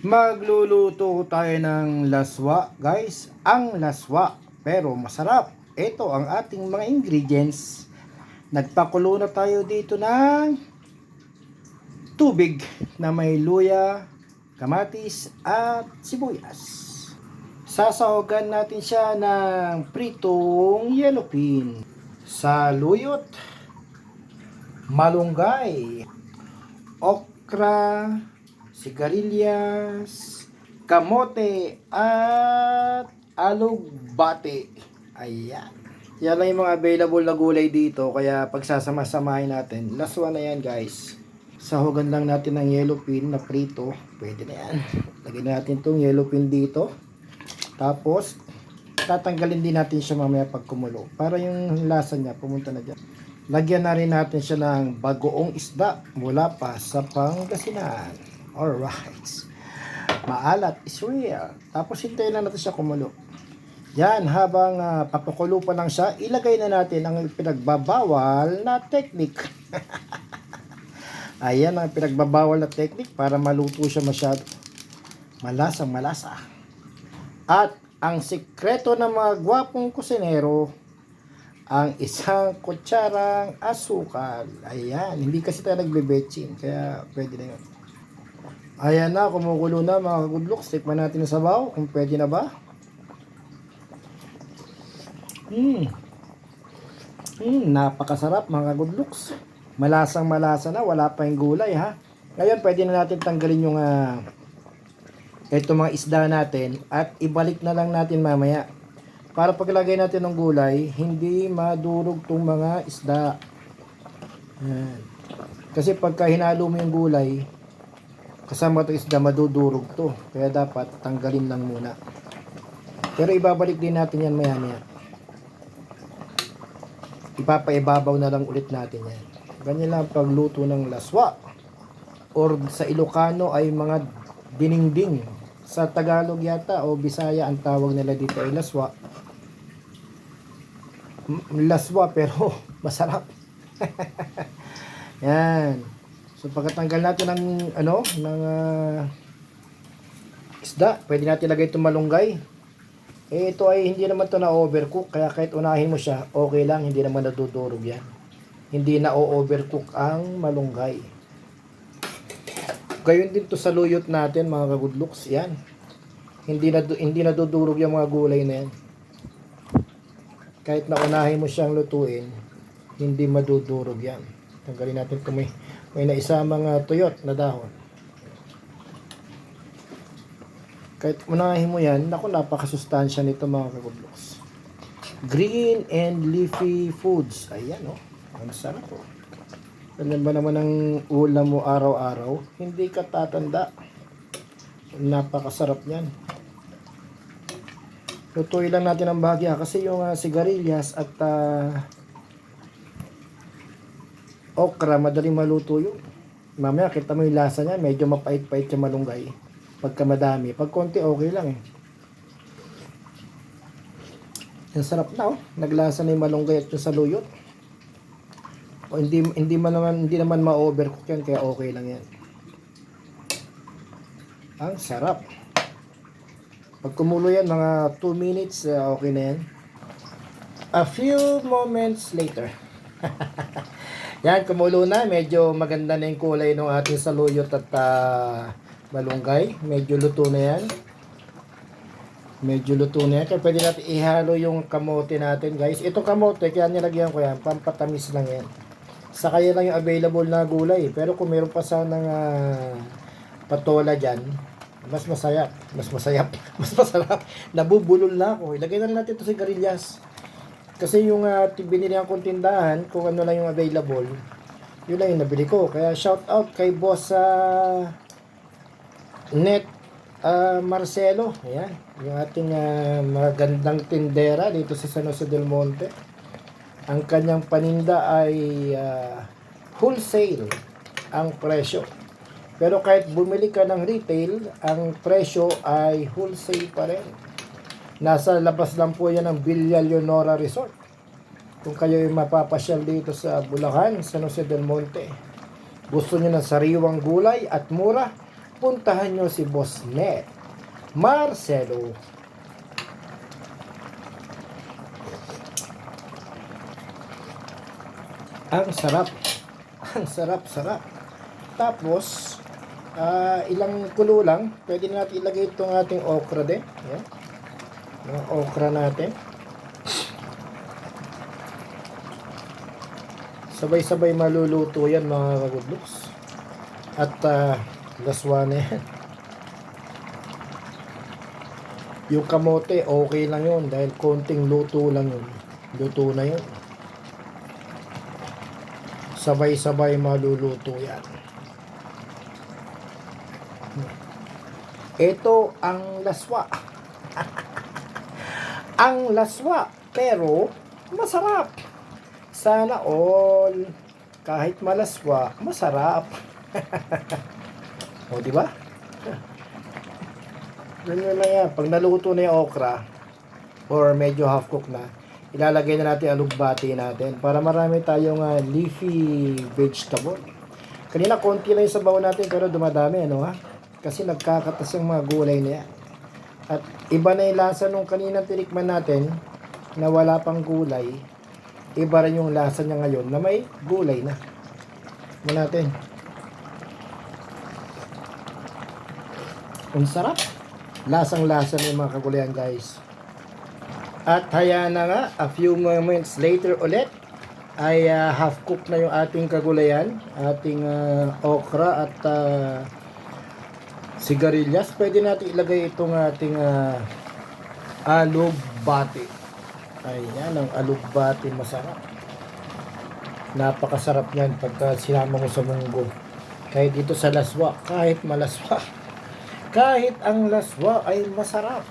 Magluluto tayo ng laswa, guys. Ang laswa, pero masarap. Ito ang ating mga ingredients. Nagpakulo na tayo dito ng tubig na may luya, kamatis at sibuyas. Sasahogan natin siya ng pritong yellow pin. Saluyot, malunggay, okra, sigarilyas, kamote, at alugbate. Ayan. Yan lang yung mga available na gulay dito. Kaya pagsasama-samahin natin. Last one na yan, guys. Sahugan lang natin ng yellow pin na prito. Pwede na yan. Lagyan natin tong yellow pin dito. Tapos, tatanggalin din natin siya mamaya pag kumulo. Para yung lasa niya pumunta na dyan. Lagyan na rin natin siya ng bagoong isda mula pa sa Pangasinan. Alright. Maalat is real. Tapos hintayin lang natin siya kumulo. Yan, habang papakulo pa lang siya, ilagay na natin ang pinagbabawal na technique. Ayan ang pinagbabawal na technique para maluto siya masyado. Malasang malasa. At ang sikreto ng mga gwapong kusinero, ang isang kutsarang asukal. Ayan, hindi kasi tayo nagbe-betchin, kaya pwede na yun. Ayan na, kumukulo na mga good looks. Tikman natin ang sabaw, kung pwede na ba. Napakasarap mga good looks. Malasang malasa na, wala pa yung gulay ha. Ngayon, pwede na natin tanggalin yung ito mga isda natin at ibalik na lang natin mamaya. Para paglagay natin ng gulay, hindi madurog tong mga isda. Ayan. Kasi pagka hinalo mo yung gulay, kasama itong isda, madudurog to. Kaya dapat tanggalin lang muna. Pero ibabalik din natin yan maya maya. Ipapaibabaw na lang ulit natin yan. Ganyan lang pagluto ng laswa. Or sa Ilocano ay mga diningding. Sa Tagalog yata o Bisaya ang tawag nila dito ay laswa. Laswa pero masarap. Yan. So pagkatanggal natin ng isda, pwede natin lagay itong malunggay. Ito ay hindi naman to na overcook, kaya kahit unahin mo siya, okay lang, hindi naman nadudurog yan. Hindi na overcook ang malunggay. Gayon din to sa luyot natin mga good looks, yan. Hindi nadudurog yung mga gulay na yan. Kahit na unahin mo siyang lutuin, hindi madudurog yan. Tanggalin natin ito, may naisamang tuyot na dahon. Kahit unahin mo yan, naku, napakasustansya nito mga kagudloks. Green and leafy foods. Ayan o. Ang sarap o. Ganyan ba naman ang ulam mo araw-araw? Hindi ka tatanda. Napakasarap yan. Lutuin lang natin ang bahagya. Kasi yung sigarilyas at okra, madaling maluto yun. Mamaya, kita mo yung lasa niya. Medyo mapait-pait yung malunggay. Pagka madami. Pag konti, okay lang eh. Ang sarap na oh. Naglasa na yung malunggay at yung saluyot. O, hindi naman ma-overcook yan, kaya okay lang yan. Ang sarap. Pag kumulo yan, mga 2 minutes, okay na yan. A few moments later. Yan, kumulo na. Medyo maganda na yung kulay ng ating saluyot at malunggay. Medyo luto na yan. Kaya pwede natin ihalo yung kamote natin, guys. Itong kamote, kaya nilagyan ko yan. Pampatamis lang yan. Sa kaya lang yung available na gulay. Pero kung meron pa sanang patola dyan, mas masarap. Mas masarap. Nabubulol na ako. Ilagay na natin ito sa sigarilyas. Kasi yung binili ang tindahan, kung ano lang yung available, yun lang yung nabili ko. Kaya shout out kay boss Net Marcelo. Ayan, yung ating magandang tindera dito sa San Jose del Monte. Ang kanyang paninda ay wholesale ang presyo. Pero kahit bumili ka ng retail, ang presyo ay wholesale pa rin. Nasa labas lang po yan ng Villa Leonora Resort. Kung kayo ay mapapasyal dito sa Bulacan, San Jose del Monte, gusto nyo ng sariwang gulay at mura, puntahan nyo si Boss Net Marcelo. Ang sarap. Ang sarap. Tapos, ilang kulo lang. Pwede natin ilagay itong ating okra din. Ayan. Yung okra natin. Sabay-sabay maluluto yan mga kagudloks. At laswa na yan. Yung kamote, okay lang yun. Dahil konting luto lang yun. Luto na yun. Sabay-sabay maluluto yan. Ito ang laswa. Ang laswa, pero masarap. Sana all, kahit malaswa, masarap. O, di ba? Ganyan na yan. Pag naluto na yung okra, or medyo half cook na, ilalagay na natin alugbati natin para marami tayong leafy vegetable. Kanina konti lang yung sabaw natin pero dumadami, ano ha? Kasi nagkakatas yung mga gulay na yan. At iba na yung lasa nung kanina tinikman natin na wala pang gulay. Iba rin yung lasa niya ngayon na may gulay na. Tignan natin. Ang sarap. Lasang-lasa na yung mga kagulayan, guys. At hayaan na nga, a few moments later ulit, ay half-cooked na yung ating kagulayan, ating okra at sigarilyas. Pwede natin ilagay itong ating alugbati. Ayan, ang alugbati masarap. Napakasarap yan pagka sinama mo sa munggo. Kahit dito sa laswa, kahit malaswa. Kahit ang laswa ay masarap.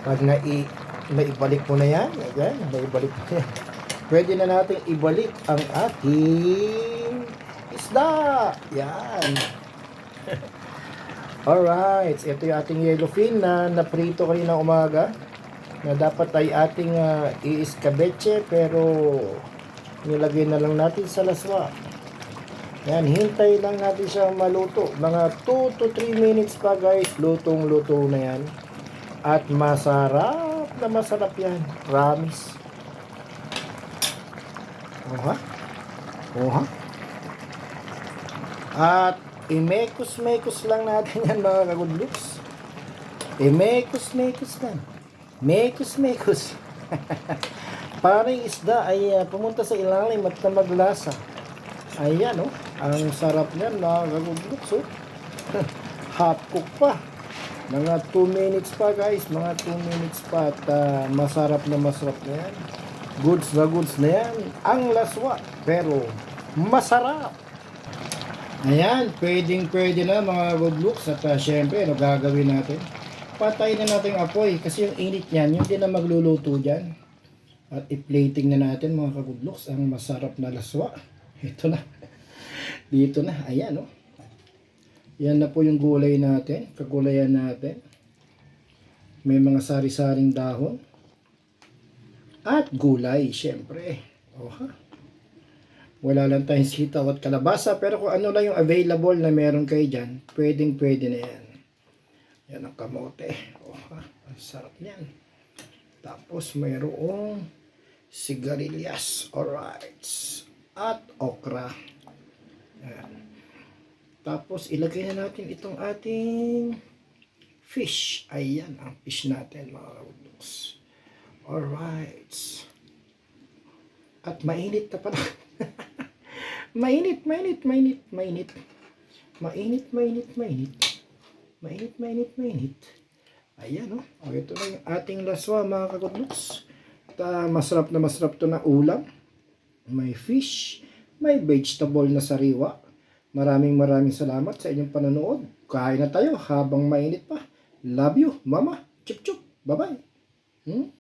Pag naibalik mo na yan, ayan, naibalik mo yan. Pwede na natin ibalik ang ating isda. Yan. Alright, ito yung ating yellowfin na naprito kanina umaga. Na dapat ay ating iiskabeche pero nilagay na lang natin sa laswa. Yan, hintay lang natin siya maluto. Mga 2 to 3 minutes pa guys, lutong-luto na yan. At masarap na masarap yan. Promise. Oha. Oha. At imekos-mekos lang natin yan mga kagudloks. Imekos-mekos lang. Mekos-mekos. Parang isda ay pumunta sa ilalim at na maglasa. Ayan oh. Ang sarap niyan mga kagudloks oh. Half cook pa. Mga 2 minutes pa guys. Mga 2 minutes pa at masarap na yan. Goods na yan. Ang laswa. Pero masarap. Ayan. Pwede na mga kagudloks. At syempre ano gagawin natin? Patay na natin ang apoy. Kasi yung init niyan, yun din na magluluto dyan. At i-plating na natin mga kagudloks. Ang masarap na laswa. Ito na. Dito na. Ayan oh. Yan na po yung gulay natin. Kagulayan natin. May mga sari-saring dahon. At gulay, syempre. Oha. Wala lang tayong sitaw at kalabasa. Pero kung ano lang yung available na meron kayo dyan, pwede na yan. Yan ang kamote. Oha. Ang sarap niyan. Tapos mayroong sigarilyas. Alright. At okra. Yan. Tapos, ilagay na natin itong ating fish. Ayan, ang fish natin, mga kagudloks. Alright. At mainit na pala. Mainit. Ayan, oh. Ito na yung ating laswa, mga kagudloks. Masarap to na ulam. May fish. May vegetable na sariwa. Maraming salamat sa inyong panonood. Kain na tayo habang mainit pa. Love you, mama. Chup chup. Bye-bye.